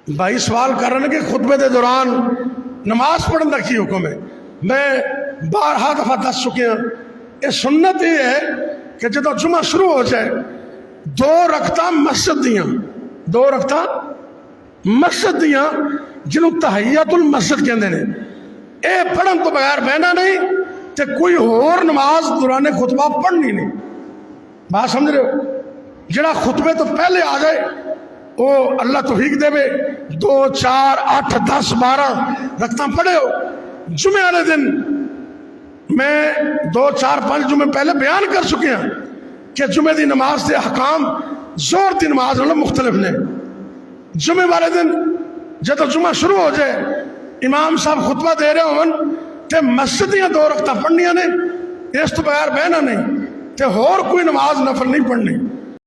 بھائی سوال کر رہے ہیں کہ خطبے کے دوران نماز پڑھنے کا کی حکم ہے؟ میں بارہا دفعہ دس چکے ہیں، یہ سنت یہ ہے کہ جب جمعہ شروع ہو جائے 2 رکعتاں مسجد دیاں، 2 رکعتاں مسجد دیاں جنہوں تحیت المسجد کہندے نے، اے پڑھن تو بغیر بہنا نہیں تے کوئی اور نماز دوران خطبہ پڑھنی نہیں۔ بات سمجھ رہے ہو؟ جڑا خطبے تو پہلے آ جائے وہ اللہ توفیق دے بے 2 4 8 10 12 رکعتاں پڑھے ہو۔ جمعے والے دن میں 2 4 5 جمعے پہلے بیان کر چکے ہیں کہ جمعے دی نماز دے احکام زور دی نماز والوں مختلف نے۔ جمعے والے دن جب جمعہ شروع ہو جائے امام صاحب خطبہ دے رہے ہون تے مسجد دیاں 2 رکعتاں پڑھنیاں نے، اس تو بغیر بہنا نہیں تے اور کوئی نماز نفل نہیں پڑھنی۔